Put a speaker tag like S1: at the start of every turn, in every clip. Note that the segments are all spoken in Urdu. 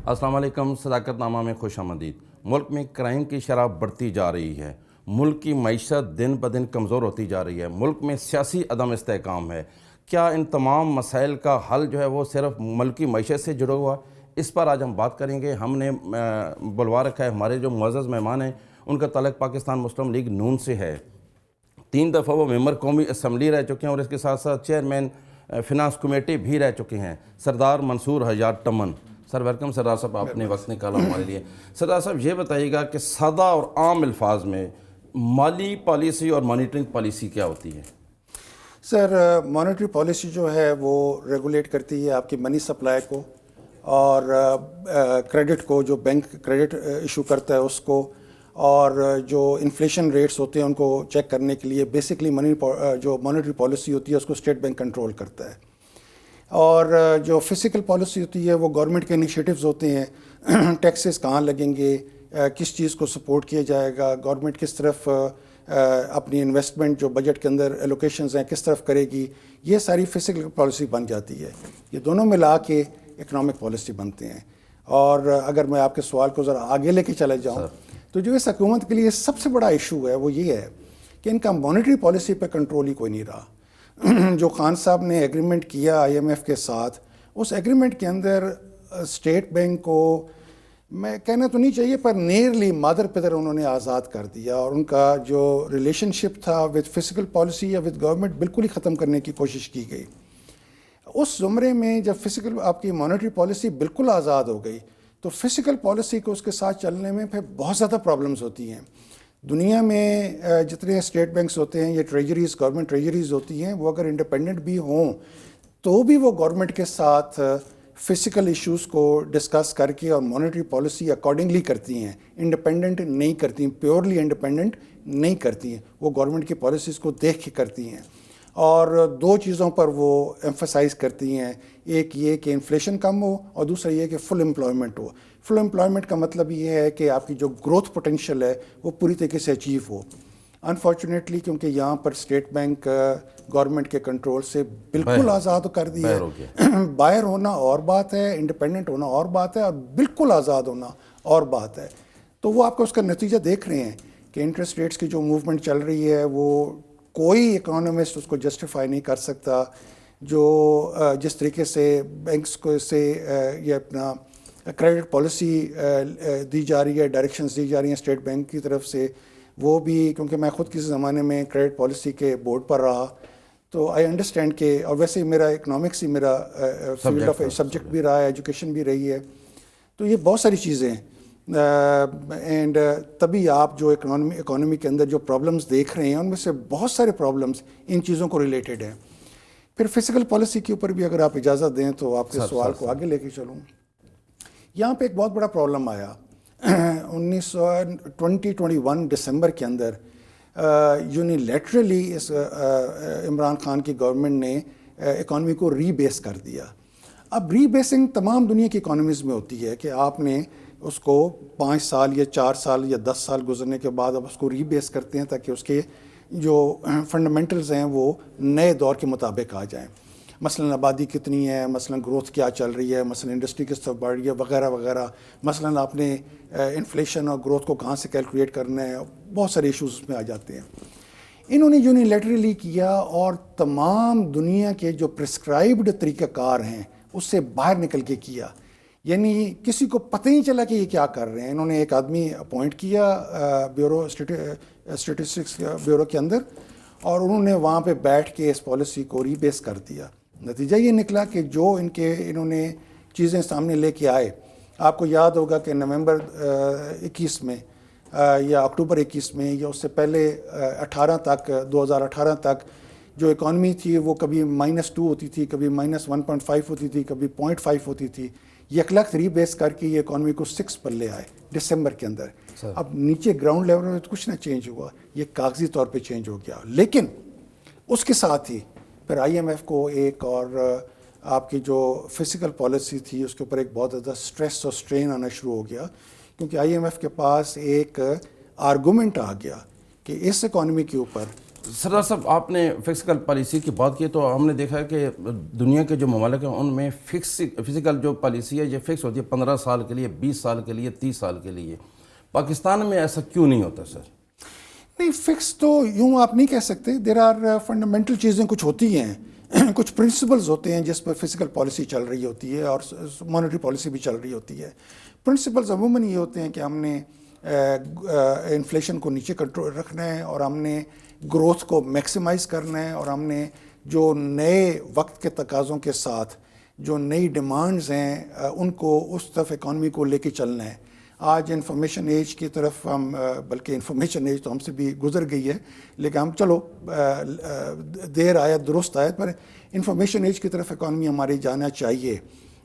S1: السلام علیکم. صداقت نامہ میں خوش آمدید. ملک میں کرائم کی شرح بڑھتی جا رہی ہے. ملک کی معیشت دن بدن کمزور ہوتی جا رہی ہے. ملک میں سیاسی عدم استحکام ہے. کیا ان تمام مسائل کا حل جو ہے وہ صرف ملک کی معیشت سے جڑا ہوا؟ اس پر آج ہم بات کریں گے. ہم نے بلوا رکھا ہے. ہمارے جو معزز مہمان ہیں ان کا تعلق پاکستان مسلم لیگ نون سے ہے. 3 دفعہ وہ ممبر قومی اسمبلی رہ چکے ہیں اور اس کے ساتھ ساتھ چیئرمین فنانس کمیٹی بھی رہ چکے ہیں. سردار منصور حجات ٹمن. سر ویلکم سردار صاحب, آپ نے وقت نکالا ہمارے لیے. سردار صاحب یہ بتائیے گا کہ سادہ اور عام الفاظ میں مالی پالیسی اور مانیٹرنگ پالیسی کیا ہوتی ہے؟
S2: سر, مانیٹری پالیسی جو ہے وہ ریگولیٹ کرتی ہے آپ کی منی سپلائی کو اور کریڈٹ کو, جو بینک کریڈٹ ایشو کرتا ہے اس کو, اور جو انفلیشن ریٹس ہوتے ہیں ان کو چیک کرنے کے لیے بیسکلی جو مانیٹری پالیسی ہوتی ہے اس کو اسٹیٹ بینک کنٹرول کرتا ہے. اور جو فزیکل پالیسی ہوتی ہے وہ گورنمنٹ کے انیشیٹوز ہوتے ہیں. ٹیکسز کہاں لگیں گے, کس چیز کو سپورٹ کیا جائے گا, گورنمنٹ کس طرف اپنی انویسٹمنٹ جو بجٹ کے اندر ایلوکیشنز ہیں کس طرف کرے گی, یہ ساری فزیکل پالیسی بن جاتی ہے. یہ دونوں ملا کے اکنامک پالیسی بنتے ہیں. اور اگر میں آپ کے سوال کو ذرا آگے لے کے چلے جاؤں تو جو اس حکومت کے لیے سب سے بڑا ایشو ہے وہ یہ ہے کہ ان کا مانیٹری پالیسی پہ کنٹرول ہی کوئی نہیں رہا. جو خان صاحب نے ایگریمنٹ کیا آئی ایم ایف کے ساتھ, اس ایگریمنٹ کے اندر اسٹیٹ بینک کو میں کہنا تو نہیں چاہیے پر نیرلی مادر پدر انہوں نے آزاد کر دیا, اور ان کا جو ریلیشن شپ تھا وتھ فزیکل پالیسی یا وتھ گورنمنٹ بالکل ہی ختم کرنے کی کوشش کی گئی. اس زمرے میں جب فزیکل آپ کی مانیٹری پالیسی بالکل آزاد ہو گئی تو فزیکل پالیسی کو اس کے ساتھ چلنے میں پھر بہت زیادہ پرابلمز ہوتی ہیں. دنیا میں جتنے اسٹیٹ بینکس ہوتے ہیں یا ٹریجریز, گورنمنٹ ٹریجریز ہوتی ہیں, وہ اگر انڈیپینڈنٹ بھی ہوں تو بھی وہ گورنمنٹ کے ساتھ فزیکل ایشوز کو ڈسکس کر کے اور مانیٹری پالیسی اکارڈنگلی کرتی ہیں. انڈیپینڈنٹ نہیں کرتی ہیں, پیورلی انڈیپینڈنٹ نہیں کرتی ہیں, وہ گورنمنٹ کی پالیسیز کو دیکھ کے کرتی ہیں. اور 2 چیزوں پر وہ ایمفسائز کرتی ہیں, ایک یہ کہ انفلیشن کم ہو اور دوسرا یہ کہ فل امپلائمنٹ ہو. فل امپلائمنٹ کا مطلب یہ ہے کہ آپ کی جو گروتھ پوٹینشیل ہے وہ پوری طریقے سے اچیو ہو. انفارچونیٹلی کیونکہ یہاں پر اسٹیٹ بینک گورنمنٹ کے کنٹرول سے بالکل آزاد کر دیا ہے. باہر ہونا اور بات ہے, انڈیپینڈنٹ ہونا اور بات ہے, اور بالکل آزاد ہونا اور بات ہے. تو وہ آپ کو اس کا نتیجہ دیکھ رہے ہیں کہ انٹرسٹ ریٹس کی جو موومنٹ چل رہی ہے وہ کوئی اکانومسٹ اس کو جسٹیفائی نہیں کر سکتا. جو جس طریقے سے بینکس کو سے یہ اپنا کریڈٹ پالیسی دی جا رہی ہے, ڈائریکشنز دی جا رہی ہیں اسٹیٹ بینک کی طرف سے, وہ بھی کیونکہ میں خود کسی زمانے میں کریڈٹ پالیسی کے بورڈ پر رہا تو آئی انڈرسٹینڈ کہ, اور ویسے میرا اکنامکس ہی میرا فیلڈ آف سبجیکٹ بھی رہا ہے, ایجوکیشن بھی رہی ہے, تو یہ بہت ساری چیزیں ہیں. اینڈ تبھی آپ جو اکانومی کے اندر جو پرابلمس دیکھ رہے ہیں ان میں سے بہت سارے پرابلمس ان چیزوں کو ریلیٹڈ ہیں. پھر فزیکل پالیسی کے اوپر بھی اگر آپ اجازت دیں تو آپ کے سوال کو آگے لے کے چلوں. یہاں پہ ایک بہت بڑا پرابلم آیا 2021 دسمبر کے اندر. یونیلیٹرلی اس عمران خان کی گورنمنٹ نے اکانومی کو ری بیس کر دیا. اب ری بیسنگ تمام دنیا کی اکانومیز میں ہوتی ہے کہ آپ نے اس کو 5 سال یا 4 سال یا 10 سال گزرنے کے بعد اب اس کو ری بیس کرتے ہیں تاکہ اس کے جو فنڈامنٹلز ہیں وہ نئے دور کے مطابق آ جائیں. مثلاً آبادی کتنی ہے, مثلاً گروتھ کیا چل رہی ہے, مثلاً انڈسٹری کس طرف بڑھ رہی ہے, وغیرہ وغیرہ. مثلاً آپ نے انفلیشن اور گروتھ کو کہاں سے کیلکولیٹ کرنا ہے, بہت سارے ایشوز اس میں آ جاتے ہیں. انہوں نے یونیلیٹرلی کیا اور تمام دنیا کے جو پرسکرائبڈ طریقہ کار ہیں اس سے باہر نکل کے کیا. یعنی کسی کو پتہ نہیں چلا کہ یہ کیا کر رہے ہیں. انہوں نے ایک آدمی اپوائنٹ کیا بیورو اسٹیٹسٹکس بیورو کے اندر, اور انہوں نے وہاں پہ بیٹھ کے اس پالیسی کو ری بیس کر دیا. نتیجہ یہ نکلا کہ جو انہوں نے چیزیں سامنے لے کے آئے, آپ کو یاد ہوگا کہ نومبر 21 میں یا اکتوبر 21 میں یا اس سے پہلے 2018 تک جو اکانومی تھی وہ کبھی -2 ہوتی تھی, کبھی -1.5 ہوتی تھی, کبھی 0.5 ہوتی تھی. یکلخت ری بیس کر کے یہ اکانومی کو 6 پر لے آئے دسمبر کے اندر. اب نیچے گراؤنڈ لیول میں تو کچھ نہ چینج ہوا, یہ کاغذی طور پہ چینج ہو گیا. لیکن اس کے ساتھ ہی پھر آئی ایم ایف کو ایک اور آپ کی جو فزیکل پالیسی تھی اس کے اوپر ایک بہت زیادہ سٹریس اور سٹرین آنا شروع ہو گیا, کیونکہ آئی ایم ایف کے پاس ایک آرگومنٹ آ گیا کہ اس اکانومی کے اوپر
S1: سردار صاحب آپ نے فزیکل پالیسی کی بات کی تو ہم نے دیکھا ہے کہ دنیا کے جو ممالک ہیں ان میں فزیکل جو پالیسی ہے یہ فکس ہوتی ہے 15 سال کے لیے، 20 سال کے لیے، 30 سال کے لیے. پاکستان میں ایسا کیوں نہیں ہوتا سر؟
S2: نہیں، فکس تو یوں آپ نہیں کہہ سکتے. دیر آر فنڈامنٹل چیزیں کچھ ہوتی ہیں، کچھ پرنسپلز ہوتے ہیں جس پر فزیکل پالیسی چل رہی ہوتی ہے اور مانیٹری پالیسی بھی چل رہی ہوتی ہے. پرنسپلز عموماً یہ ہوتے ہیں کہ ہم نے انفلیشن کو نیچے کنٹرول رکھنا ہے اور ہم نے گروتھ کو میکسیمائز کرنا ہے اور ہم نے جو نئے وقت کے تقاضوں کے ساتھ جو نئی ڈیمانڈز ہیں ان کو اس طرف اکانومی کو لے کے چلنا ہے. آج انفارمیشن ایج کی طرف ہم، بلکہ انفارمیشن ایج تو ہم سے بھی گزر گئی ہے، لیکن ہم چلو دیر آیا درست آیا، پر انفارمیشن ایج کی طرف اکانومی ہماری جانا چاہیے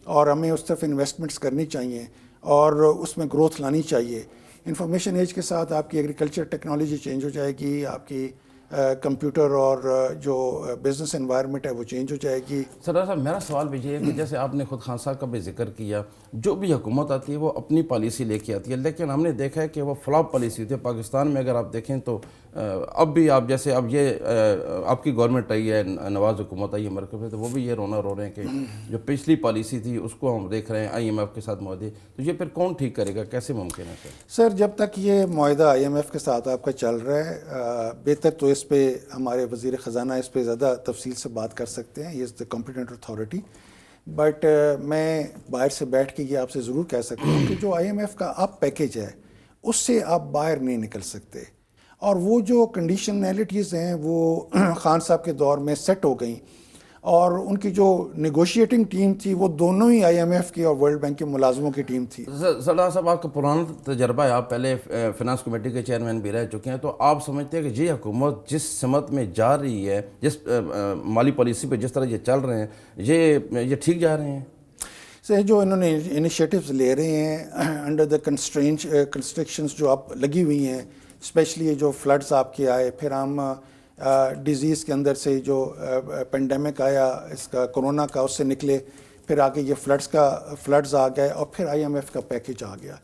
S2: اور ہمیں اس طرف انویسٹمنٹس کرنی چاہیے اور اس میں گروتھ لانی چاہیے. انفارمیشن ایج کے ساتھ آپ کی ایگریکلچر ٹیکنالوجی چینج ہو جائے گی، آپ کی کمپیوٹر اور جو بزنس انوائرمنٹ ہے وہ چینج ہو جائے گی.
S1: سردار صاحب میرا سوال بھی یہ ہے کہ جیسے آپ نے خود خان صاحب کا بھی ذکر کیا، جو بھی حکومت آتی ہے وہ اپنی پالیسی لے کے آتی ہے، لیکن ہم نے دیکھا ہے کہ وہ فلاپ پالیسی ہوتی ہے. پاکستان میں اگر آپ دیکھیں تو اب بھی آپ جیسے اب یہ آپ کی گورنمنٹ آئی ہے، نواز حکومت آئی ہے مرکز میں، تو وہ بھی یہ رو رہے ہیں کہ جو پچھلی پالیسی تھی اس کو ہم دیکھ رہے ہیں IMF کے ساتھ معاہدے، تو یہ پھر کون ٹھیک کرے گا؟ کیسے ممکن ہے
S2: سر؟ جب تک یہ معاہدہ IMF کے ساتھ آپ کا چل رہا ہے، بہتر تو اس پہ ہمارے وزیر خزانہ اس پہ زیادہ تفصیل سے بات کر سکتے ہیں، یہ از دا کمپیٹنٹ اتھارٹی. بٹ میں باہر سے بیٹھ کے یہ آپ سے ضرور کہہ سکتا ہوں کہ جو IMF کا اب پیکیج ہے اس سے آپ باہر نہیں نکل سکتے، اور وہ جو کنڈیشنلٹیز ہیں وہ خان صاحب کے دور میں سیٹ ہو گئیں، اور ان کی جو نیگوشیٹنگ ٹیم تھی وہ دونوں ہی IMF کی اور ورلڈ بینک کے ملازموں کی ٹیم تھی.
S1: سردار صاحب آپ کا پرانا تجربہ ہے، آپ پہلے فنانس کمیٹی کے چیئرمین بھی رہ چکے ہیں، تو آپ سمجھتے ہیں کہ یہ حکومت جس سمت میں جا رہی ہے، جس مالی پالیسی پہ جس طرح یہ چل رہے ہیں، یہ ٹھیک جا رہے ہیں؟
S2: سے جو انہوں نے انیشیٹوز لے رہے ہیں انڈر دا کنسٹرکشنز جو آپ لگی ہوئی ہیں، اسپیشلی یہ جو فلڈز آپ کے آئے، پھر ہم ڈیزیز کے اندر سے جو پینڈیمک آیا اس کا کرونا کا، اس سے نکلے، پھر آگے یہ فلڈز آ گئے، اور پھر IMF کا پیکیج آ گیا.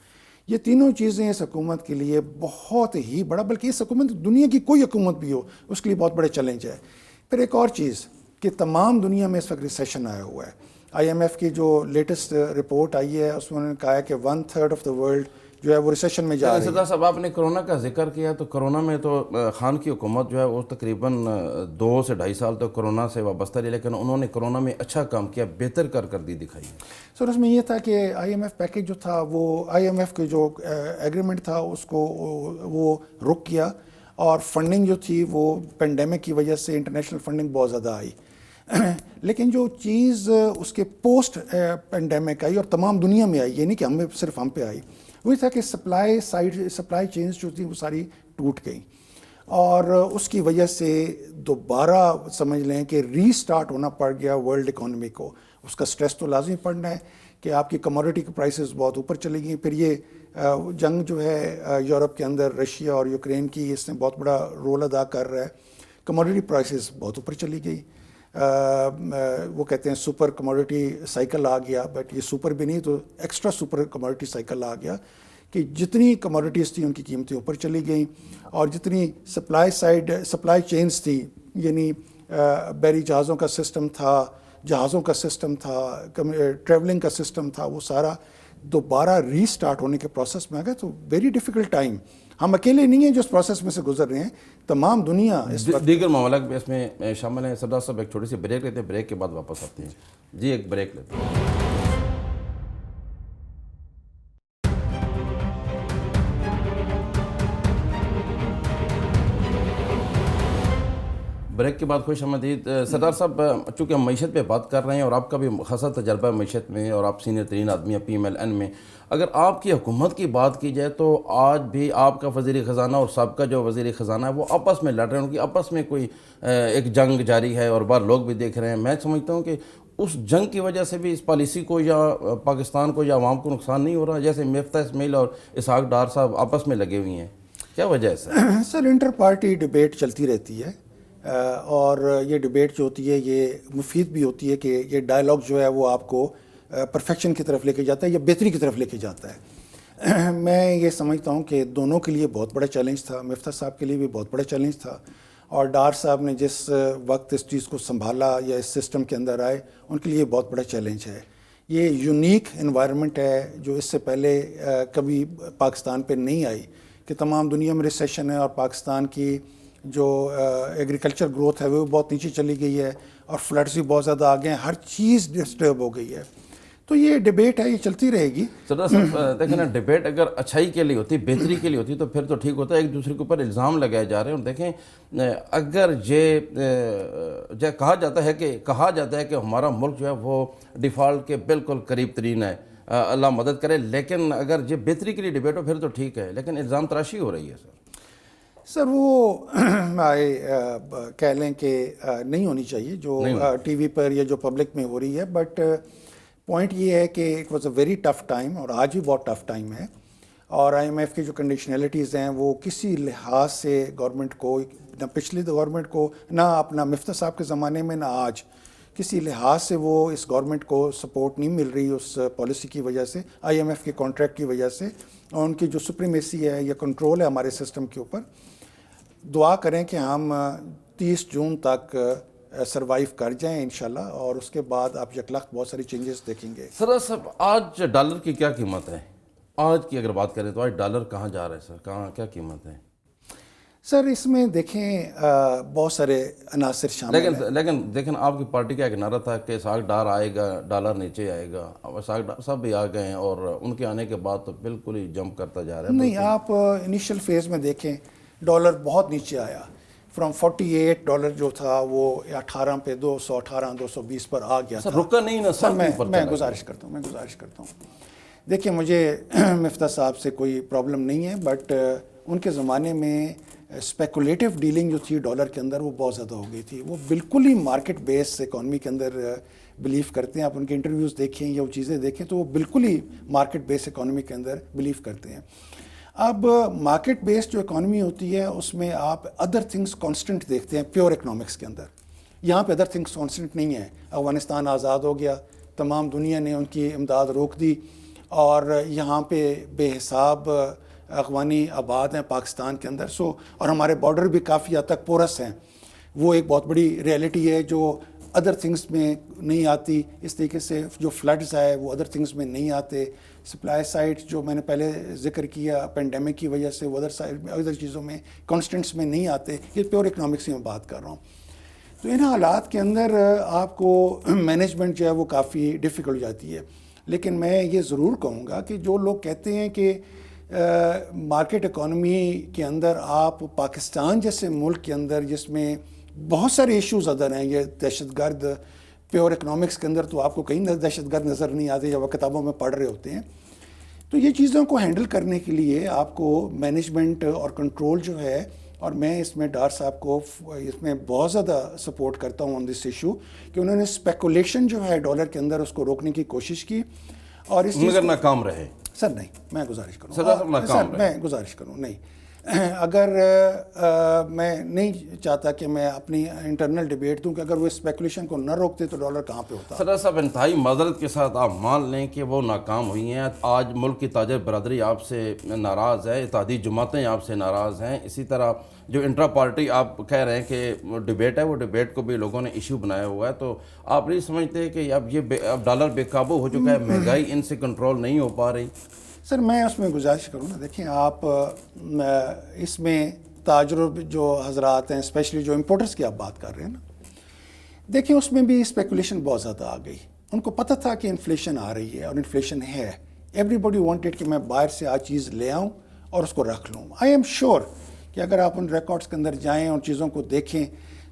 S2: یہ تینوں چیزیں اس حکومت کے لیے بہت ہی بڑا، بلکہ اس حکومت دنیا کی کوئی حکومت بھی ہو اس کے لیے بہت بڑے چیلنج ہے. پھر ایک اور چیز کہ تمام دنیا میں اس وقت ریسیشن آیا ہوا ہے. IMF کی جو لیٹسٹ رپورٹ آئی ہے اس میں انہوں نے کہا ہے کہ 1/3 آف دا ورلڈ جو ہے وہ ریسیشن میں جا رہی ہے.
S1: سردار صاحب آپ نے کرونا کا ذکر کیا، تو کرونا میں تو خان کی حکومت جو ہے وہ تقریباً 2 سے 2.5 سال تک کرونا سے وابستہ رہی، لیکن انہوں نے کرونا میں اچھا کام کیا، بہتر کارکردگی دکھائی.
S2: سر اس میں یہ تھا کہ IMF پیکیج جو تھا وہ IMF کے جو ایگریمنٹ تھا اس کو وہ رک کیا، اور فنڈنگ جو تھی وہ پینڈیمک کی وجہ سے انٹرنیشنل فنڈنگ بہت زیادہ آئی. لیکن جو چیز اس کے پوسٹ پینڈیمک آئی اور تمام دنیا میں آئی، یہ نہیں کہ صرف ہم پہ آئی، وہی تھا کہ سپلائی چینز جو تھیں وہ ساری ٹوٹ گئیں، اور اس کی وجہ سے دوبارہ سمجھ لیں کہ ری سٹارٹ ہونا پڑ گیا ورلڈ اکانومی کو. اس کا سٹریس تو لازمی پڑنا ہے کہ آپ کی کموڈٹی کی پرائسز بہت اوپر چلی گئیں. پھر یہ جنگ جو ہے یورپ کے اندر رشیا اور یوکرین کی، اس نے بہت بڑا رول ادا کر رہا ہے. کموڈٹی پرائسز بہت اوپر چلی گئی. وہ کہتے ہیں سپر کموڈٹی سائیکل آ گیا، بٹ یہ سپر بھی نہیں تو ایکسٹرا سپر کموڈٹی سائیکل آ گیا کہ جتنی کموڈٹیز تھیں ان کی قیمتیں اوپر چلی گئیں، اور جتنی سپلائی چینز تھی، یعنی بحری جہازوں کا سسٹم تھا، ٹریولنگ کا سسٹم تھا، وہ سارا دوبارہ ری سٹارٹ ہونے کے پروسیس میں آ گیا. تو ویری ڈیفیکلٹ ٹائم. ہم اکیلے نہیں ہیں جو اس پروسیس میں سے گزر رہے ہیں، تمام دنیا اس وقت.
S1: دیگر ممالک بھی اس میں شامل ہیں. سردار صاحب ایک چھوٹی سی بریک لیتے ہیں، بریک کے بعد واپس آتے ہیں. جی ایک بریک لیتے ہیں. بریک کے بعد خوش آمدید. سردار صاحب چونکہ ہم معیشت پہ بات کر رہے ہیں اور آپ کا بھی خاصا تجربہ ہے معیشت میں، اور آپ سینئر ترین آدمی ہیں PMLN میں، اگر آپ کی حکومت کی بات کی جائے تو آج بھی آپ کا وزیر خزانہ اور سابقہ جو وزیر خزانہ ہے وہ آپس میں لڑ رہے ہیں، ان کی آپس میں کوئی ایک جنگ جاری ہے، اور بار لوگ بھی دیکھ رہے ہیں. میں سمجھتا ہوں کہ اس جنگ کی وجہ سے بھی اس پالیسی کو یا پاکستان کو یا عوام کو نقصان نہیں ہو رہا، جیسے مفتاح اسماعیل اور اسحاق ڈار صاحب آپس میں لگے ہوئے ہیں. کیا وجہ ہے سر؟
S2: سر انٹر پارٹی ڈبیٹ چلتی رہتی ہے، اور یہ ڈبیٹ جو ہوتی ہے یہ مفید بھی ہوتی ہے کہ یہ ڈائلاگ جو ہے وہ آپ کو پرفیکشن کی طرف لے کے جاتا ہے یا بہتری کی طرف لے کے جاتا ہے. میں یہ سمجھتا ہوں کہ دونوں کے لیے بہت بڑا چیلنج تھا. مفتاح صاحب کے لیے بھی بہت بڑا چیلنج تھا، اور ڈار صاحب نے جس وقت اس چیز کو سنبھالا یا اس سسٹم کے اندر آئے، ان کے لیے بہت بڑا چیلنج ہے. یہ یونیک انوائرمنٹ ہے جو اس سے پہلے کبھی پاکستان پہ نہیں آئی، کہ تمام دنیا میں ریسیشن ہے اور پاکستان کی جو ایگریکلچر گروتھ ہے وہ بہت نیچے چلی گئی ہے، اور فلڈز بھی بہت زیادہ آ گئے ہیں، ہر چیز ڈسٹرب ہو گئی ہے. تو یہ ڈیبیٹ ہے، یہ چلتی رہے گی.
S1: سردار صاحب دیکھیں نا، ڈیبیٹ اگر اچھائی کے لیے ہوتی، بہتری کے لیے ہوتی تو پھر تو ٹھیک ہوتا ہے. ایک دوسرے کے اوپر الزام لگائے جا رہے ہیں. اور دیکھیں اگر یہ کہا جاتا ہے کہ ہمارا ملک جو ہے وہ ڈیفالٹ کے بالکل قریب ترین ہے، اللہ مدد کرے، لیکن اگر یہ بہتری کے لیے ڈیبیٹ ہو پھر تو ٹھیک ہے، لیکن الزام تراشی ہو رہی ہے
S2: سر. وہ کہہ لیں کہ نہیں ہونی چاہیے جو ٹی وی پر یا جو پبلک میں ہو رہی ہے. بٹ پوائنٹ یہ ہے کہ it was a very tough time, اور آج بھی بہت ٹف ٹائم ہے. اور آئی ایم ایف کی جو کنڈیشنلٹیز ہیں وہ کسی لحاظ سے گورنمنٹ کو، نہ پچھلی گورنمنٹ کو، نہ اپنا مفتیٰ صاحب کے زمانے میں، نہ آج، کسی لحاظ سے وہ اس گورنمنٹ کو سپورٹ نہیں مل رہی اس پالیسی کی وجہ سے، آئی ایم ایف کے کانٹریکٹ کی وجہ سے، اور ان کی جو سپریمیسی ہے یا کنٹرول ہے ہمارے سسٹم کے اوپر. دعا کریں کہ ہم 30 جون تک سروائیو کر جائیں انشاءاللہ، اور اس کے بعد آپ یکلخت بہت ساری چینجز دیکھیں گے.
S1: سر صاحب آج ڈالر کی کیا قیمت ہے؟ آج کی اگر بات کریں تو آج ڈالر کہاں جا رہا ہے سر؟ کیا قیمت ہے؟
S2: سر اس میں دیکھیں بہت سارے عناصر شامل ہیں.
S1: لیکن دیکھیں آپ کی پارٹی کا ایک نعرہ تھا کہ اسحاق ڈار آئے گا ڈالر نیچے آئے گا. اب اسحاق ڈار صاحب بھی آ گئے ہیں اور ان کے آنے کے بعد تو بالکل ہی جمپ کرتا جا رہا ہے.
S2: نہیں، آپ انیشل فیز میں دیکھیں ڈالر بہت نیچے آیا، فرام $48 جو تھا وہ 18 پہ 218 220 پر آ گیا تھا.
S1: رکا نہیں نا سر.
S2: میں گزارش کرتا ہوں دیکھیں مجھے مفتیٰ صاحب سے کوئی پرابلم نہیں ہے، بٹ ان کے زمانے میں اسپیکولیٹو ڈیلنگ جو تھی ڈالر کے اندر وہ بہت زیادہ ہو گئی تھی. وہ بالکل ہی مارکیٹ بیس اکانومی کے اندر بلیو کرتے ہیں. آپ ان کے انٹرویوز دیکھیں یا وہ چیزیں دیکھیں تو وہ بالکل ہی مارکیٹ بیس اکانومی کے اندر بلیو کرتے ہیں. اب مارکیٹ بیس جو اکانومی ہوتی ہے اس میں آپ ادر تھنگس کانسٹنٹ دیکھتے ہیں پیور اکنامکس کے اندر. یہاں پہ ادر تھنگس کانسٹنٹ نہیں ہے. افغانستان آزاد ہو گیا، تمام دنیا نے ان کی امداد روک دی، اور یہاں پہ بے حساب افغانی آباد ہیں پاکستان کے اندر. اور ہمارے بارڈر بھی کافی حد تک پورس ہیں. وہ ایک بہت بڑی ریئلٹی ہے جو ادر تھنگس میں نہیں آتی. اس طریقے سے جو فلڈز ہے وہ ادر تھنگس میں نہیں آتے. سپلائی سائڈ جو میں نے پہلے ذکر کیا پینڈیمک کی وجہ سے، وہ ادر چیزوں میں کانسٹنٹس میں نہیں آتے. یہ پیور اکنامکس کی میں بات کر رہا ہوں. تو ان حالات کے اندر آپ کو مینجمنٹ جو ہے وہ کافی ڈیفیکلٹ ہو جاتی ہے. لیکن میں یہ ضرور کہوں گا کہ جو لوگ کہتے ہیں کہ مارکیٹ اکانومی کے اندر آپ پاکستان جیسے ملک کے اندر جس میں بہت سارے ایشوز ادر ہیں، یہ دہشت گرد پیور اکنامکس کے اندر تو آپ کو کہیں دہشت گرد نظر نہیں آتے جب وہ کتابوں میں پڑھ رہے ہوتے ہیں. تو یہ چیزوں کو ہینڈل کرنے کے لیے آپ کو مینجمنٹ اور کنٹرول جو ہے، اور میں اس میں ڈار صاحب کو اس میں بہت زیادہ سپورٹ کرتا ہوں آن دس ایشو، کہ انہوں نے اسپیکولیشن جو ہے ڈالر کے اندر اس کو روکنے کی کوشش کی. اور اس
S1: مگر ناکام رہے.
S2: سر نہیں، میں گزارش کروں نہیں، اگر میں نہیں چاہتا کہ میں اپنی انٹرنل ڈیبیٹ دوں کہ اگر وہ اسپیکولیشن کو نہ روکتے تو ڈالر کہاں پہ ہوتا.
S1: سردار صاحب انتہائی معذرت کے ساتھ آپ مان لیں کہ وہ ناکام ہوئی ہیں. آج ملک کی تاجر برادری آپ سے ناراض ہے، اتحادی جماعتیں آپ سے ناراض ہیں. اسی طرح جو انٹرا پارٹی آپ کہہ رہے ہیں کہ ڈیبیٹ ہے، وہ ڈیبیٹ کو بھی لوگوں نے ایشو بنایا ہوا ہے. تو آپ نہیں سمجھتے کہ اب ڈالر بے قابو ہو چکا ہے، مہنگائی ان سے کنٹرول نہیں ہو پا رہی؟
S2: سر میں اس میں گزارش کروں نا، دیکھیں آپ اس میں تاجروں جو حضرات ہیں، اسپیشلی جو امپورٹرز کی آپ بات کر رہے ہیں نا، دیکھیں اس میں بھی اسپیکولیشن بہت زیادہ آ گئی. ان کو پتہ تھا کہ انفلیشن آ رہی ہے اور انفلیشن ہے. ایوری باڈی وانٹیڈ کہ میں باہر سے آج چیز لے آؤں اور اس کو رکھ لوں. آئی ایم شیور کہ اگر آپ ان ریکارڈز کے اندر جائیں اور چیزوں کو دیکھیں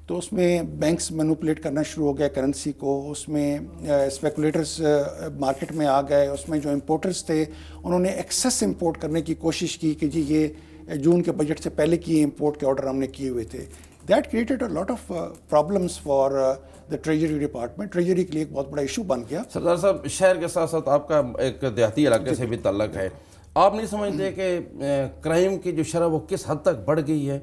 S2: تو اس میں بینکس مینوپولیٹ کرنا شروع ہو گیا کرنسی کو. اس میں اسپیکولیٹرز مارکیٹ میں آ گئے. اس میں جو امپورٹرز تھے انہوں نے ایکسیس امپورٹ کرنے کی کوشش کی کہ جی یہ جون کے بجٹ سے پہلے کی امپورٹ کے آرڈر ہم نے کیے ہوئے تھے. That created a lot of problems for the treasury department. Treasury کے لیے ایک بہت بڑا ایشو بن گیا.
S1: سردار صاحب شہر کے ساتھ ساتھ آپ کا ایک دیہاتی علاقے سے بھی تعلق ہے. آپ نہیں سمجھتے کہ کرائم کی جو شرح وہ کس حد تک بڑھ گئی ہے؟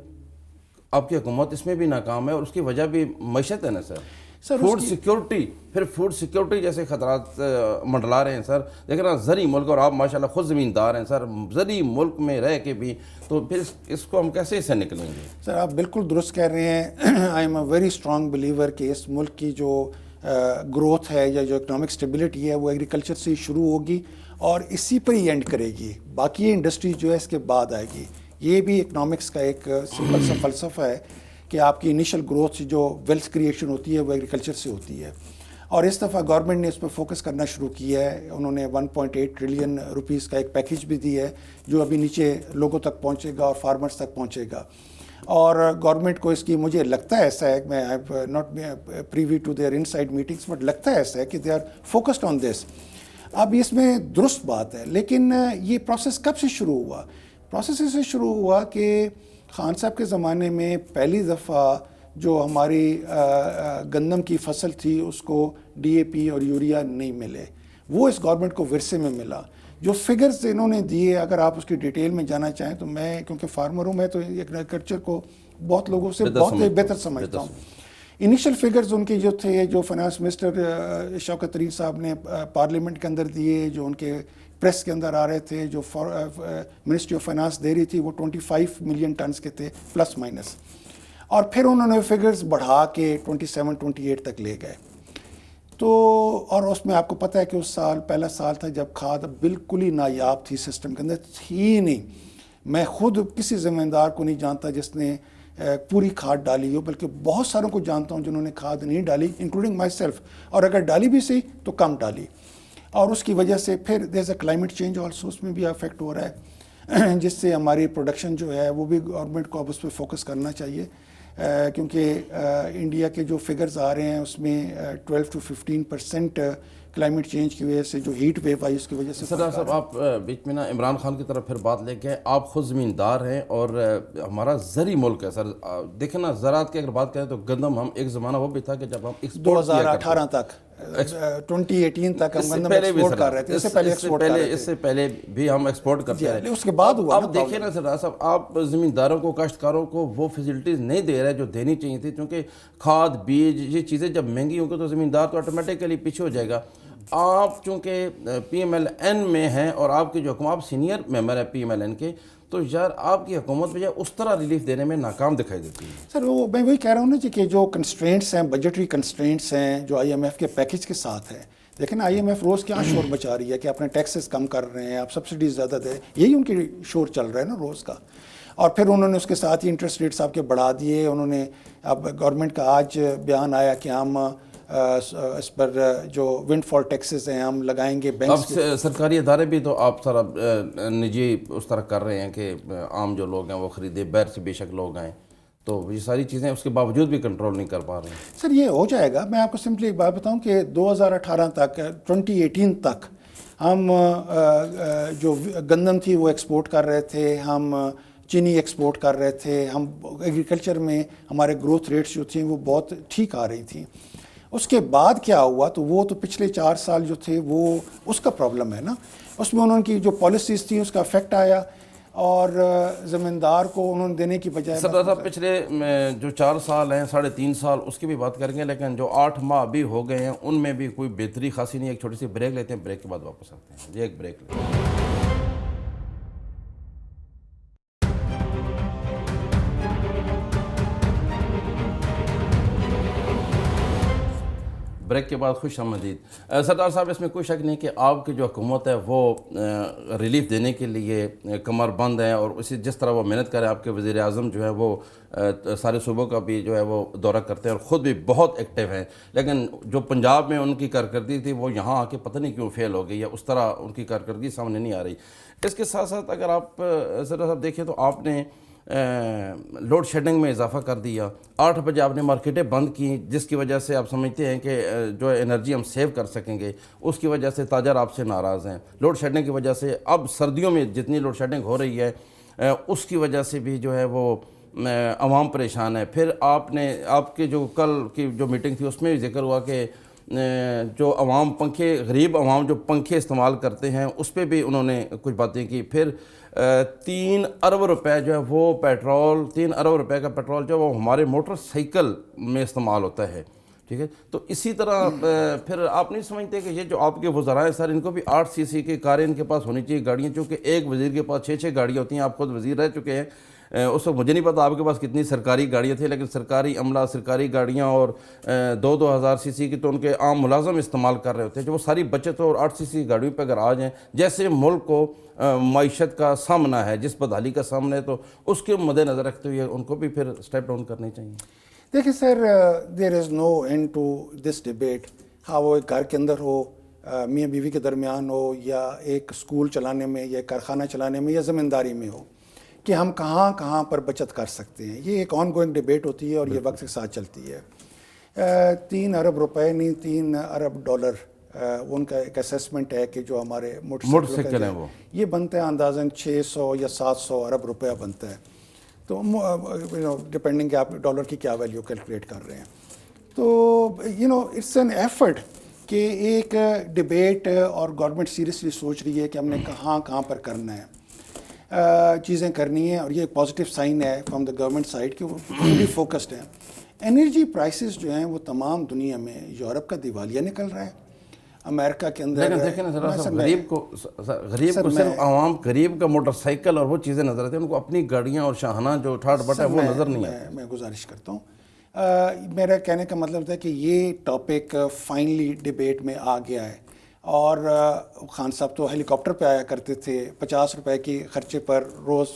S1: آپ کی حکومت اس میں بھی ناکام ہے اور اس کی وجہ بھی معیشت ہے نا سر؟ فوڈ سیکورٹی، پھر فوڈ سیکورٹی جیسے خطرات منڈلا رہے ہیں سر. دیکھ رہے ہیں زرعی ملک، اور آپ ماشاءاللہ خود زمیندار ہیں سر، زرعی ملک میں رہ کے بھی، تو پھر اس کو ہم کیسے سے نکلیں گے؟
S2: سر آپ بالکل درست کہہ رہے ہیں. I am a very strong believer کہ اس ملک کی جو گروتھ ہے یا جو اکنامک اسٹیبلٹی ہے وہ ایگریکلچر سے ہی شروع ہوگی اور اسی پر ہی اینڈ کرے گی. باقی انڈسٹری جو ہے اس کے بعد آئے گی. یہ بھی اکنامکس کا ایک سمپل سا فلسفہ ہے کہ آپ کی انیشل گروتھ جو ویلتھ کریشن ہوتی ہے وہ ایگریکلچر سے ہوتی ہے. اور اس دفعہ گورنمنٹ نے اس پہ فوکس کرنا شروع کیا ہے. انہوں نے 1.8 ٹریلین روپیز کا ایک پیکیج بھی دی ہے جو ابھی نیچے لوگوں تک پہنچے گا اور فارمرز تک پہنچے گا. اور گورنمنٹ کو اس کی، مجھے لگتا ہے ایسا ہے، میں not privy to their inside meetings, but لگتا ہے ایسا ہے کہ دے آر فوکسڈ آن دس. اب اس میں درست بات ہے، لیکن یہ پروسیس کب سے شروع ہوا؟ پروسیس سے شروع ہوا کہ خان صاحب کے زمانے میں پہلی دفعہ جو ہماری گندم کی فصل تھی اس کو ڈی اے پی اور یوریا نہیں ملے، وہ اس گورنمنٹ کو ورثے میں ملا. جو فگرز انہوں نے دیے، اگر آپ اس کی ڈیٹیل میں جانا چاہیں تو میں کیونکہ فارمر ہوں، میں تو ایگریکلچر کو بہت لوگوں سے بہت بہتر سمجھتا ہوں. انیشل فگرز ان کے جو تھے، جو فائنانس منسٹر شوکت طرین صاحب نے پارلیمنٹ کے اندر دیے، جو ان کے پریس کے اندر آ رہے تھے، جو منسٹری آف فائنانس دے رہی تھی، وہ 25 ملین ٹنز کے تھے پلس مائنس. اور پھر انہوں نے فگرز بڑھا کے 27-28 تک لے گئے. تو اور اس میں آپ کو پتہ ہے کہ اس سال پہلا سال تھا جب کھاد بالکل ہی نایاب تھی، سسٹم کے اندر تھی ہی نہیں. میں خود کسی زمیندار کو نہیں جانتا جس نے پوری کھاد ڈالی ہو، بلکہ بہت ساروں کو جانتا ہوں جنہوں نے کھاد نہیں ڈالی، انکلوڈنگ مائی سیلف، اور اگر ڈالی بھی صحیح تو کم ڈالی. اور اس کی وجہ سے پھر دیر از اے کلائمیٹ چینج آلسو، اس میں بھی افیکٹ ہو رہا ہے، جس سے ہماری پروڈکشن جو ہے وہ بھی گورنمنٹ کو اب اس پہ فوکس کرنا چاہیے. کیونکہ انڈیا کے جو فگرز آ رہے ہیں اس میں 12 to 15% کلائمیٹ چینج کی وجہ سے جو ہیٹ ویو آئی اس کی وجہ سے.
S1: سردار صاحب آپ بیچ میں نا عمران خان کی طرف پھر بات لے کے، آپ خود زمیندار ہیں اور ہمارا زرعی ملک ہے سر. دیکھیں نا زراعت کی اگر بات کریں تو گندم، ہم ایک زمانہ وہ بھی تھا کہ جب ہم
S2: 2018 تک 2018 تک ہم گندم ایکسپورٹ کر رہے تھے، اس سے
S1: پہلے بھی ہم ایکسپورٹ کرتے رہے.
S2: اس کے بعد ہوا.
S1: اب دیکھیں نا سردار صاحب، آپ زمینداروں کو، کاشتکاروں کو وہ فیسلٹیز نہیں دے رہے جو دینی چاہیے تھی، کیونکہ کھاد، بیج، یہ چیزیں جب مہنگی ہوں گی تو زمیندار تو آٹومیٹیکلی پیچھے ہو جائے گا. آپ چونکہ پی ایم ایل این میں ہیں اور آپ کی جو حکومت، آپ سینئر ممبر ہے پی ایم ایل این کے، تو یار آپ کی حکومت مجھے اس طرح ریلیف دینے میں ناکام دکھائی دیتی ہے.
S2: سر وہ میں وہی کہہ رہا ہوں نا جی کہ جو کنسٹرینٹس ہیں، بجٹری کنسٹرینٹس ہیں جو آئی ایم ایف کے پیکج کے ساتھ ہیں. لیکن آئی ایم ایف روز کیا شور مچا رہی ہے کہ اپنے ٹیکسز کم کر رہے ہیں، آپ سبسڈیز زیادہ دیں، یہی ان کی شور چل رہا ہے نا روز کا. اور پھر انہوں نے اس کے ساتھ ہی انٹرسٹ ریٹس آپ کے بڑھا دیے. انہوں نے اب گورنمنٹ کا آج بیان آیا کہ ہم اس پر جو ونڈ فال ٹیکسز ہیں ہم لگائیں گے.
S1: اب سرکاری ادارے بھی تو آپ سر اب نجی اس طرح کر رہے ہیں کہ عام جو لوگ ہیں وہ خریدے، باہر سے بے شک لوگ آئیں، تو یہ ساری چیزیں اس کے باوجود بھی کنٹرول نہیں کر پا رہے ہیں.
S2: سر یہ ہو جائے گا. میں آپ کو سمپلی ایک بات بتاؤں کہ 2018 تک 2018 تک ہم جو گندم تھی وہ ایکسپورٹ کر رہے تھے، ہم چینی ایکسپورٹ کر رہے تھے، ہم ایگریکلچر میں ہمارے گروتھ ریٹس جو تھیں وہ بہت ٹھیک آ رہی تھیں. اس کے بعد کیا ہوا تو وہ تو پچھلے 4 سال جو تھے وہ اس کا پرابلم ہے نا. اس میں انہوں کی جو پالیسیز تھیں اس کا افیکٹ آیا اور زمیندار کو انہوں نے دینے کی بجائے.
S1: سردار صاحب پچھلے جو 4 سال ہیں، 3.5 سال، اس کی بھی بات کریں گے، لیکن جو 8 ماہ ابھی ہو گئے ہیں ان میں بھی کوئی بہتری خاصی نہیں. ایک چھوٹی سی بریک لیتے ہیں، بریک کے بعد واپس آتے ہیں. یہ ایک بریک لیتے ہیں. بریک کے بعد خوش آمدید. سردار صاحب اس میں کوئی شک نہیں کہ آپ کی جو حکومت ہے وہ ریلیف دینے کے لیے کمر بند ہے، اور اسی جس طرح وہ محنت کرے. آپ کے وزیر اعظم جو ہے وہ سارے صوبوں کا بھی جو ہے وہ دورہ کرتے ہیں اور خود بھی بہت ایکٹیو ہیں، لیکن جو پنجاب میں ان کی کارکردگی تھی وہ یہاں آ کے پتہ نہیں کیوں فیل ہو گئی ہے، اس طرح ان کی کارکردگی سامنے نہیں آ رہی. اس کے ساتھ ساتھ اگر آپ سردار صاحب دیکھیں تو آپ نے لوڈ شیڈنگ میں اضافہ کر دیا. 8 بجے آپ نے مارکیٹیں بند کی، جس کی وجہ سے آپ سمجھتے ہیں کہ جو انرجی ہم سیو کر سکیں گے، اس کی وجہ سے تاجر آپ سے ناراض ہیں. لوڈ شیڈنگ کی وجہ سے اب سردیوں میں جتنی لوڈ شیڈنگ ہو رہی ہے اس کی وجہ سے بھی جو ہے وہ عوام پریشان ہے. پھر آپ کے جو کل کی جو میٹنگ تھی اس میں بھی ذکر ہوا کہ جو عوام پنکھے، غریب عوام جو پنکھے استعمال کرتے ہیں اس پہ بھی انہوں نے کچھ باتیں کی. پھر 3 ارب روپے جو ہے وہ پیٹرول، 3 ارب روپے کا پیٹرول جو وہ ہمارے موٹر سائیکل میں استعمال ہوتا ہے. ٹھیک ہے. تو اسی طرح پھر آپ نہیں سمجھتے کہ یہ جو آپ کے وزرائے سر ان کو بھی 8 سی سی کی کاریں ان کے پاس ہونی چاہیے, گاڑیاں, چونکہ ایک وزیر کے پاس 6 گاڑیاں ہوتی ہیں. آپ خود وزیر رہ چکے ہیں, اس وقت مجھے نہیں پتا آپ کے پاس کتنی سرکاری گاڑیاں تھیں, لیکن سرکاری عملہ, سرکاری گاڑیاں اور 2-2 ہزار سی سی کی تو ان کے عام ملازم استعمال کر رہے ہوتے ہیں. جو وہ ساری بچت اور 8 سی سی گاڑیوں پہ اگر آ جائیں, جیسے ملک کو معیشت کا سامنا ہے, جس بدحالی کا سامنا ہے, تو اس کے مد نظر رکھتے ہوئے ان کو بھی پھر اسٹیپ ڈاؤن کرنے چاہیے.
S2: دیکھیں سر, دیر از نو اینڈ ٹو دس ڈبیٹ. ہاں وہ ایک گھر کے اندر ہو, میاں بیوی کے درمیان ہو, یا ایک اسکول چلانے میں, یا کارخانہ چلانے میں, یا زمینداری میں ہو, کہ ہم کہاں کہاں پر بچت کر سکتے ہیں. یہ ایک آن گوئنگ ڈبیٹ ہوتی ہے اور یہ وقت کے ساتھ چلتی ہے. 3 ارب روپے نہیں, 3 ارب ڈالر ان کا ایک اسیسمنٹ ہے کہ جو ہمارے موٹر سائیکل ہیں وہ یہ بنتے ہیں اندازاً 600 یا 700 ارب روپیہ بنتا ہے. تو ڈپینڈنگ کہ آپ ڈالر کی کیا ویلیو کیلکولیٹ کر رہے ہیں. تو اٹس این ایفرٹ کہ ایک ڈبیٹ اور گورنمنٹ سیریسلی سوچ رہی ہے کہ ہم نے کہاں کہاں پر کرنا ہے چیزیں کرنی ہیں, اور یہ ایک پازیٹیو سائن ہے فرام دا گورنمنٹ سائڈ کہ وہ فلی فوکسڈ ہیں. انرجی پرائسز جو ہیں وہ تمام دنیا میں, یورپ کا دیوالیہ نکل رہا ہے, امریکہ کے اندر.
S1: لیکن دیکھیں نا سر, غریب کو صرف عوام غریب کا موٹر سائیکل اور وہ چیزیں نظر آتی ہیں, ان کو اپنی گاڑیاں اور شاہانہ جو ٹھاٹ بٹ ہے وہ نظر نہیں آتی.
S2: میں گزارش کرتا ہوں, میرا کہنے کا مطلب ہے کہ یہ ٹاپک فائنلی ڈبیٹ میں آ گیا ہے. اور خان صاحب تو ہیلی کاپٹر پہ آیا کرتے تھے, 50 روپے کے خرچے پر روز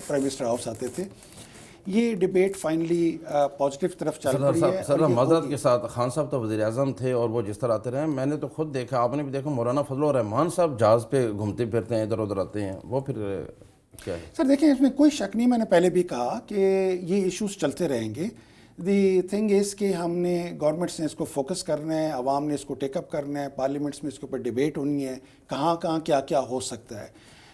S2: پرائم منسٹر ہاؤس آتے تھے. یہ ڈبیٹ فائنلی پازیٹیو طرف چل رہی ہے.
S1: سر معذرت کے ساتھ, خان صاحب تو وزیر اعظم تھے اور وہ جس طرح آتے رہے, میں نے تو خود دیکھا, آپ نے بھی دیکھا, مولانا فضل الرحمان صاحب جہاز پہ گھومتے پھرتے ہیں, ادھر ادھر آتے ہیں, وہ پھر کیا ہے؟
S2: سر دیکھیں, اس میں کوئی شک نہیں, میں نے پہلے بھی کہا کہ یہ ایشوز چلتے رہیں گے. دی تھنگ از کہ ہم نے گورنمنٹس نے اس کو فوکس کرنا ہے, عوام نے اس کو ٹیک اپ کرنا ہے, پارلیمنٹس میں اس کے اوپر ڈبیٹ ہونی ہے, کہاں کہاں کیا کیا ہو سکتا ہے.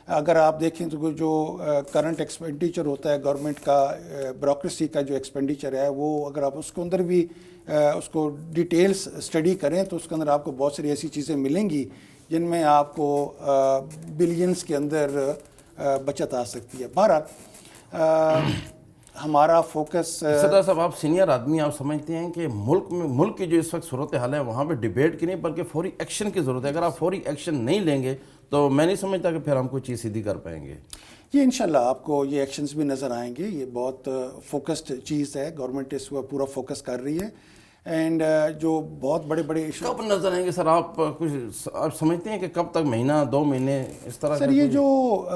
S2: اگر آپ دیکھیں تو جو کرنٹ ایکسپینڈیچر ہوتا ہے گورنمنٹ کا, بیوروکریسی کا جو ایکسپینڈیچر ہے, وہ اگر آپ اس کے اندر بھی اس کو ڈیٹیلز اسٹڈی کریں تو اس کے اندر آپ کو بہت ساری ایسی چیزیں ملیں گی جن میں آپ کو بلینز کے اندر بچت آ سکتی ہے. بہرحال ہمارا فوکس.
S1: صدر صاحب, آپ سینئر آدمی, آپ سمجھتے ہیں کہ ملک کی جو اس وقت صورتحال ہے وہاں پہ ڈبیٹ کی نہیں بلکہ فوری ایکشن کی ضرورت ہے. اگر آپ فوری ایکشن نہیں لیں گے تو میں نہیں سمجھتا کہ پھر ہم کوئی چیز سیدھی کر پائیں گے.
S2: یہ انشاءاللہ آپ کو یہ ایکشنز بھی نظر آئیں گے. یہ بہت فوکسڈ چیز ہے, گورنمنٹ اس کو پورا فوکس کر رہی ہے. اینڈ جو بہت بڑے بڑے ایشو
S1: کب نظر آئیں گے سر؟ آپ آپ سمجھتے ہیں کہ کب تک, مہینہ 2 مہینے اس طرح؟
S2: سر یہ جو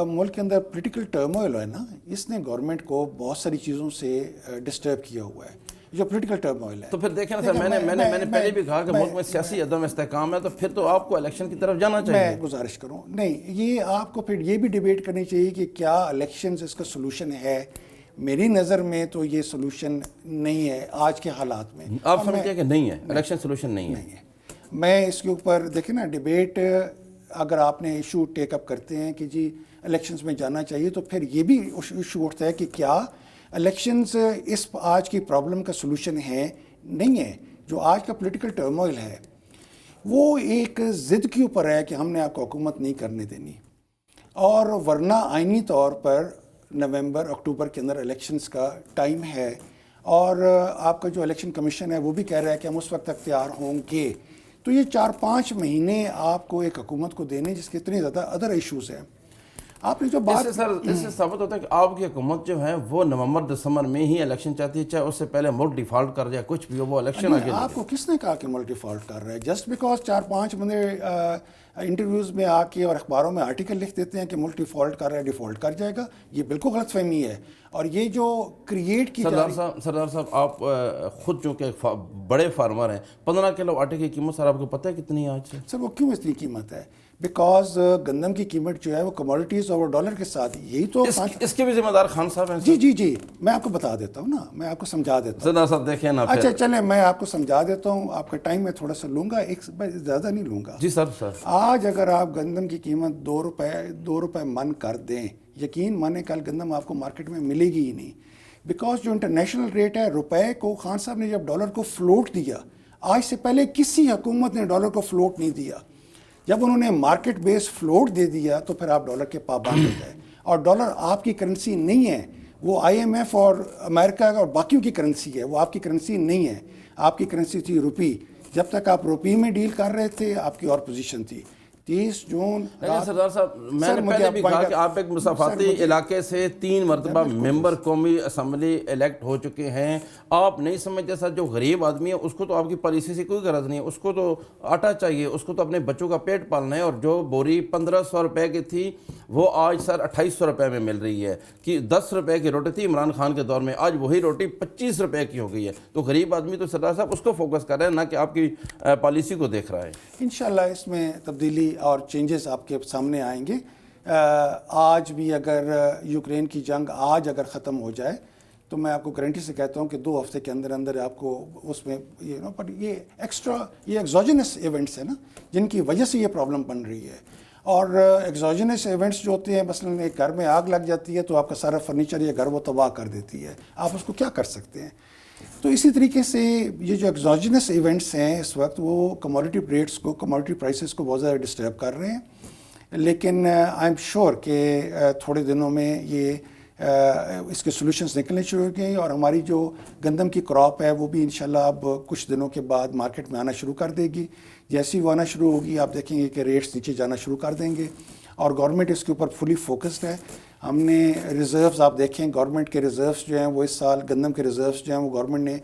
S2: ملک کے اندر پولیٹیکل ٹرموئل ہے نا, اس نے گورنمنٹ کو بہت ساری چیزوں سے ڈسٹرب کیا ہوا ہے, جو پولیٹیکل ٹرموئل ہے.
S1: تو پھر دیکھیں نا سر, میں نے پہلے بھی کہا کہ ملک میں سیاسی عدم استحکام ہے, تو پھر تو آپ کو الیکشن کی طرف جانا چاہیے.
S2: میں گزارش کروں, نہیں, یہ آپ کو پھر یہ بھی ڈیبیٹ کرنی چاہیے کہ کیا الیکشنز اس کا سلوشن ہے. میری نظر میں تو یہ سلوشن نہیں ہے آج کے حالات میں.
S1: آپ سمجھتے ہیں کہ نہیں ہے الیکشن سلوشن؟ نہیں ہے.
S2: میں اس کے اوپر دیکھیں نا, ڈیبیٹ اگر آپ نے ایشو ٹیک اپ کرتے ہیں کہ جی الیکشنز میں جانا چاہیے, تو پھر یہ بھی ایشو اٹھتا ہے کہ کیا الیکشنز اس آج کی پرابلم کا سلوشن ہے. نہیں ہے. جو آج کا پولیٹیکل ٹرموئل ہے وہ ایک ضد کے اوپر ہے کہ ہم نے آپ کو حکومت نہیں کرنے دینی, اور ورنہ آئینی طور پر نومبر اکتوبر کے اندر الیکشنز کا ٹائم ہے, اور آپ کا جو الیکشن کمیشن ہے وہ بھی کہہ رہا ہے کہ ہم اس وقت تک تیار ہوں گے. تو یہ 4-5 مہینے آپ کو ایک حکومت کو دینے جس کے اتنے زیادہ ادر ایشوز ہیں. آپ نے جو بات
S1: سر, اس سے ثابت ہوتا ہے کہ آپ کی حکومت جو ہے وہ نومبر دسمبر میں ہی الیکشن چاہتی ہے, چاہے اس سے پہلے ملک ڈیفالٹ کر جائے, کچھ بھی ہو, وہ الیکشن آگے.
S2: آپ کو کس نے کہا کہ ملک ڈیفالٹ کر رہا ہے؟ جسٹ بیکاز 4-5 بندے انٹرویوز میں آ کے اور اخباروں میں آرٹیکل لکھ دیتے ہیں کہ ملک ڈیفالٹ کر رہا ہے, ڈیفالٹ کر جائے گا. یہ بالکل غلط فہمی ہے, اور یہ جو کریٹ کی
S1: سردار صاحب, آپ خود چونکہ بڑے فارمر ہیں, 15 کلو آٹے کی قیمت سر آپ کو پتہ ہے کتنی ہے آج؟
S2: سر وہ کیوں اتنی قیمت ہے؟ بیکاز گندم کی قیمت جو ہے وہ کموڈیٹیز اور ڈالر کے ساتھ, یہی تو
S1: اس کے بھی ذمہ دار خان صاحب ہیں.
S2: جی میں آپ کو بتا دیتا ہوں نا, میں آپ کو سمجھا دیتا ہوں.
S1: سردار صاحب دیکھیں نا,
S2: اچھا چلیں میں آپ کو سمجھا دیتا ہوں, آپ کا ٹائم میں تھوڑا سا لوں گا, زیادہ نہیں لوں گا.
S1: جی سر.
S2: آج اگر آپ گندم کی قیمت 2 روپے من کر دیں, یقین مانے کل گندم آپ کو مارکیٹ میں ملے گی ہی نہیں, بیکاز جو انٹرنیشنل ریٹ ہے روپے کو, خان صاحب نے جب ڈالر کو فلوٹ دیا, آج سے پہلے کسی حکومت نے ڈالر کو فلوٹ نہیں دیا. جب انہوں نے مارکیٹ بیس فلوٹ دے دیا تو پھر آپ ڈالر کے پابند ہو گئے, اور ڈالر آپ کی کرنسی نہیں ہے, وہ IMF اور امریکہ اور باقیوں کی کرنسی ہے, وہ آپ کی کرنسی نہیں ہے. آپ کی کرنسی تھی روپی. جب تک آپ روپی میں ڈیل کر رہے تھے آپ کی اور پوزیشن تھی. 30 جون
S1: سردار صاحب میں نے پہلے بھی کہا کہ آپ ایک مسافاتی علاقے سے 3 مرتبہ ممبر قومی اسمبلی الیکٹ ہو چکے ہیں. آپ نہیں سمجھتے سر جو غریب آدمی ہے اس کو تو آپ کی پالیسی سے کوئی غرض نہیں ہے, اس کو تو آٹا چاہیے, اس کو تو اپنے بچوں کا پیٹ پالنا ہے. اور جو بوری 1500 روپے کی تھی وہ آج سر 2800 روپے میں مل رہی ہے. کہ 10 روپے کی روٹی تھی عمران خان کے دور میں, آج وہی روٹی 25 روپے کی ہو گئی ہے. تو غریب آدمی تو سردار صاحب اس کو فوکس کر رہے ہیں, نہ کہ آپ کی پالیسی کو دیکھ رہا ہے.
S2: انشاءاللہ اس میں تبدیلی اور چینجز آپ کے سامنے آئیں گے. آج بھی اگر یوکرین کی جنگ آج اگر ختم ہو جائے تو میں آپ کو گارنٹی سے کہتا ہوں کہ 2 ہفتے کے اندر اندر آپ کو اس میں پر یہ ایکسٹرا یہ ایگزوجنس ایونٹس ہیں نا جن کی وجہ سے یہ پرابلم بن رہی ہے. اور ایگزوجنس ایونٹس جو ہوتے ہیں, مثلاً ایک گھر میں آگ لگ جاتی ہے تو آپ کا سارا فرنیچر یا گھر وہ تباہ کر دیتی ہے, آپ اس کو کیا کر سکتے ہیں. تو اسی طریقے سے یہ جو ایگزوجنس ایونٹس ہیں اس وقت وہ کموڈٹی ریٹس کو, کموڈٹی پرائسز کو بہت زیادہ ڈسٹرب کر رہے ہیں. لیکن آئی ایم شیور کہ تھوڑے دنوں میں یہ اس کے سولوشنز نکلنے شروع ہو گئے, اور ہماری جو گندم کی کراپ ہے وہ بھی انشاءاللہ اب کچھ دنوں کے بعد مارکیٹ میں آنا شروع کر دے گی. جیسی وہ آنا شروع ہوگی آپ دیکھیں گے کہ ریٹس نیچے جانا شروع کر دیں گے, اور گورنمنٹ اس کے اوپر فلی فوکسڈ ہے. ہم نے ریزروز آپ دیکھیں, گورنمنٹ کے ریزروز جو ہیں وہ اس سال گندم کے ریزروز جو ہیں وہ گورنمنٹ نے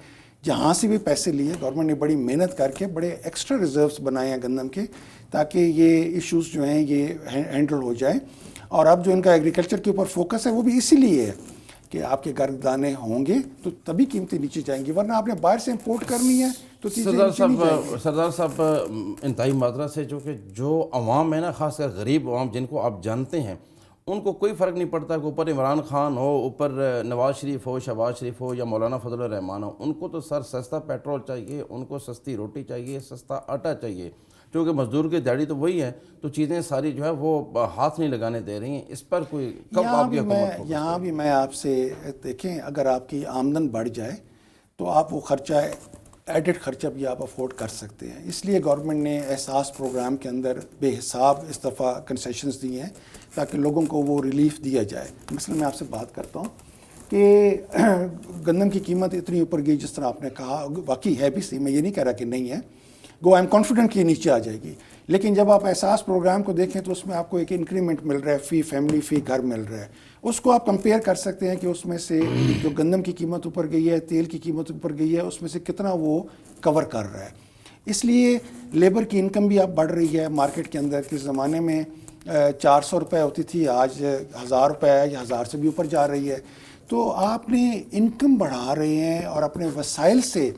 S2: جہاں سے بھی پیسے لیے, گورنمنٹ نے بڑی محنت کر کے بڑے ایکسٹرا ریزروز بنائے ہیں گندم کے, تاکہ یہ ایشوز جو ہیں یہ ہینڈل ہو جائیں. اور اب جو ان کا ایگریکلچر کے اوپر فوکس ہے وہ بھی اسی لیے ہے کہ آپ کے گھر دانے ہوں گے تو تبھی قیمتیں نیچے جائیں گی, ورنہ آپ نے باہر سے امپورٹ کرنی ہے تو چیزیں نیچے نہیں جائیں گی.
S1: سردار صاحب انتہائی معذرت سے, جو عوام ہے نا, خاص کر غریب عوام جن کو آپ جانتے ہیں, ان کو کوئی فرق نہیں پڑتا کہ اوپر عمران خان ہو, اوپر نواز شریف ہو, شہباز شریف ہو یا مولانا فضل الرحمان ہو, ان کو تو سر سستا پیٹرول چاہیے, ان کو سستی روٹی چاہیے, سستا آٹا چاہیے. کیونکہ مزدور کی دیہڑی تو وہی ہے, تو چیزیں ساری جو ہے وہ ہاتھ نہیں لگانے دے رہی ہیں. اس پر کوئی کب آپ کی حکومت
S2: یہاں بھی میں آپ سے دیکھیں, اگر آپ کی آمدن بڑھ جائے تو آپ وہ خرچہ ایڈڈ خرچہ بھی آپ افورڈ کر سکتے ہیں. اس لیے گورنمنٹ نے احساس پروگرام کے اندر بے حساب اس دفعہ کنسیشنز دی ہیں تاکہ لوگوں کو وہ ریلیف دیا جائے. مثلا میں آپ سے بات کرتا ہوں کہ گندم کی قیمت اتنی اوپر گئی جس طرح آپ نے کہا, واقعی ہے بھی صحیح, میں یہ نہیں کہہ رہا کہ نہیں ہے, گو آئی ایم کانفیڈنٹ کہ یہ نیچے آ جائے گی. لیکن جب آپ احساس پروگرام کو دیکھیں تو اس میں آپ کو ایک انکریمنٹ مل رہا ہے, فی فیملی فی گھر مل رہا ہے. اس کو آپ کمپیئر کر سکتے ہیں کہ اس میں سے جو گندم کی قیمت اوپر گئی ہے, تیل کی قیمت اوپر گئی ہے, اس میں سے کتنا وہ کور کر رہا ہے. اس لیے لیبر کی انکم بھی اب بڑھ رہی ہے مارکیٹ کے اندر. کس زمانے میں 400 روپے ہوتی تھی, آج 1000 روپے ہے یا 1000 سے بھی اوپر جا رہی ہے. تو آپ نے انکم بڑھا رہے ہیں اور اپنے وسائل سے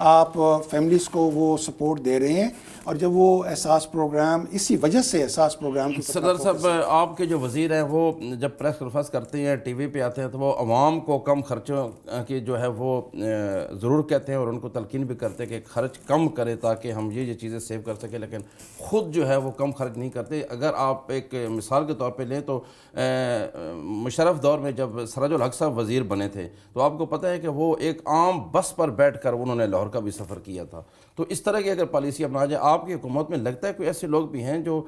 S2: آپ فیملیز کو وہ سپورٹ دے رہے ہیں. اور جب وہ احساس پروگرام, اسی وجہ سے احساس پروگرام کی
S1: صدر صاحب آپ کے جو وزیر ہیں وہ جب پریس کانفرنس کرتے ہیں, ٹی وی پہ آتے ہیں, تو وہ عوام کو کم خرچوں کی جو ہے وہ ضرور کہتے ہیں اور ان کو تلقین بھی کرتے ہیں کہ خرچ کم کرے تاکہ ہم یہ چیزیں سیو کر سکیں, لیکن خود جو ہے وہ کم خرچ نہیں کرتے. اگر آپ ایک مثال کے طور پہ لیں تو مشرف دور میں جب سراج الحق صاحب وزیر بنے تھے تو آپ کو پتہ ہے کہ وہ ایک عام بس پر بیٹھ کر انہوں نے لاہور کا بھی سفر کیا تھا. تو اس طرح کی اگر پالیسی اپنا جائے, آپ کی حکومت میں لگتا ہے کوئی ایسے لوگ بھی ہیں جو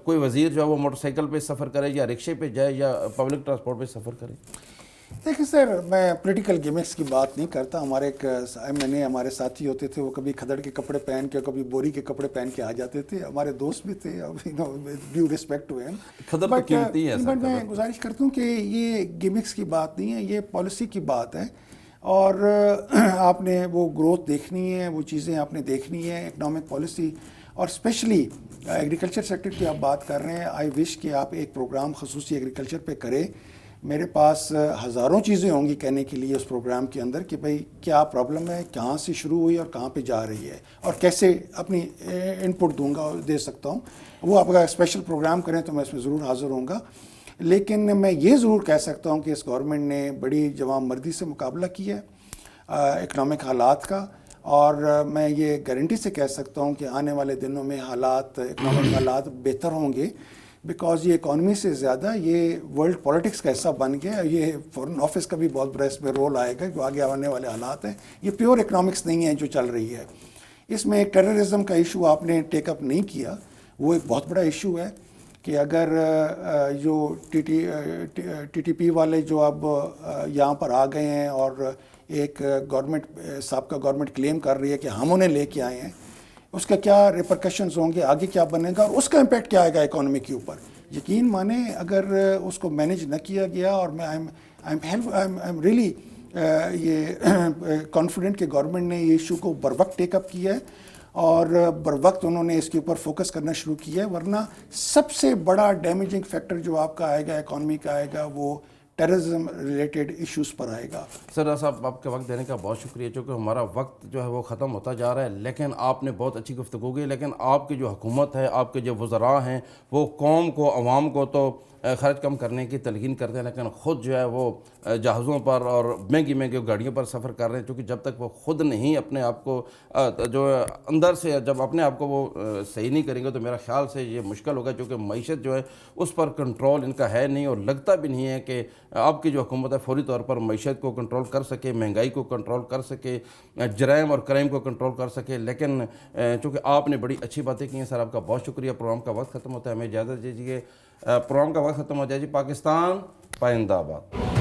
S1: کوئی وزیر جو ہے وہ موٹر سائیکل پہ سفر کرے یا رکشے پہ جائے یا پبلک ٹرانسپورٹ پہ سفر کرے؟
S2: دیکھیں سر, میں پولیٹیکل گیمکس کی بات نہیں کرتا. ہمارے ایک ہمارے ساتھی ہوتے تھے, وہ کبھی کھدڑ کے کپڑے پہن کے, کبھی بوری کے کپڑے پہن کے آ جاتے تھے. ہمارے دوست بھی تھے, ڈیو ریسپیکٹ ٹو ہیم.
S1: کھدڑ تو قیمتی ہے.
S2: بٹ میں گزارش کرتا ہوں کہ یہ گیمکس کی بات نہیں ہے, یہ پالیسی کی بات ہے. اور آپ نے وہ گروتھ دیکھنی ہے, وہ چیزیں آپ نے دیکھنی ہے, اکنامک پالیسی, اور اسپیشلی ایگریکلچر سیکٹر کی آپ بات کر رہے ہیں. آئی وش کہ آپ ایک پروگرام خصوصی ایگریکلچر پہ کریں. میرے پاس ہزاروں چیزیں ہوں گی کہنے کے لیے اس پروگرام کے اندر کہ بھئی کیا پرابلم ہے, کہاں سے شروع ہوئی اور کہاں پہ جا رہی ہے, اور کیسے اپنی ان پٹ دوں گا اور دے سکتا ہوں. وہ آپ اگر اسپیشل پروگرام کریں تو میں اس میں ضرور حاضر ہوں گا. لیکن میں یہ ضرور کہہ سکتا ہوں کہ اس گورنمنٹ نے بڑی جوان مردی سے مقابلہ کیا ہے اکنامک حالات کا, اور میں یہ گارنٹی سے کہہ سکتا ہوں کہ آنے والے دنوں میں اکنامک حالات بہتر ہوں گے, بیکاز یہ اکانومی سے زیادہ یہ ورلڈ پولیٹکس کا حصہ بن گیا. یہ فورن آفس کا بھی بہت بڑا اس میں رول آئے گا جو آگے آنے والے حالات ہیں. یہ پیور اکنامکس نہیں ہے جو چل رہی ہے. اس میں ٹیررزم کا ایشو آپ نے ٹیک اپ نہیں کیا, وہ ایک بہت بڑا ایشو ہے کہ اگر جو ٹی ٹی پی والے جو اب یہاں پر آ گئے ہیں اور ایک گورنمنٹ سابقہ گورنمنٹ کلیم کر رہی ہے کہ ہم انہیں لے کے آئے ہیں، اس کا کیا ریپرکشنز ہوں گے، آگے کیا بنے گا، اور اس کا امپیکٹ کیا آئے گا اکانومی کے اوپر. یقین مانیں اگر اس کو مینیج نہ کیا گیا، اور میں آئی ایم ریئلی یہ کانفیڈنٹ کہ گورنمنٹ نے یہ ایشو کو بر وقت ٹیک اپ کیا ہے اور بر وقت انہوں نے اس کے اوپر فوکس کرنا شروع کیا ہے، ورنہ سب سے بڑا ڈیمیجنگ فیکٹر جو آپ کا آئے گا اکانومی کا آئے گا وہ ٹیررزم ریلیٹڈ ایشوز پر آئے گا.
S1: سر صاحب آپ کے وقت دینے کا بہت شکریہ، چونکہ ہمارا وقت جو ہے وہ ختم ہوتا جا رہا ہے، لیکن آپ نے بہت اچھی گفتگو کی. لیکن آپ کی جو حکومت ہے، آپ کے جو وزراء ہیں، وہ قوم کو، عوام کو تو خرچ کم کرنے کی تلقین کرتے ہیں، لیکن خود جو ہے وہ جہازوں پر اور مہنگی مہنگی گاڑیوں پر سفر کر رہے ہیں. کیونکہ جب تک وہ خود نہیں اپنے آپ کو جو اندر سے جب اپنے آپ کو وہ صحیح نہیں کریں گے تو میرا خیال سے یہ مشکل ہوگا، کیونکہ معیشت جو ہے اس پر کنٹرول ان کا ہے نہیں، اور لگتا بھی نہیں ہے کہ آپ کی جو حکومت ہے فوری طور پر معیشت کو کنٹرول کر سکے، مہنگائی کو کنٹرول کر سکے، جرائم اور کرائم کو کنٹرول کر سکے. لیکن چونکہ آپ نے بڑی اچھی باتیں کی ہیں سر، آپ کا بہت شکریہ. پروگرام کا وقت ختم ہوتا ہے، ہمیں اجازت دیجیے. پروگرام کا وقت ختم ہو جائے جی. پاکستان پائندہ باد.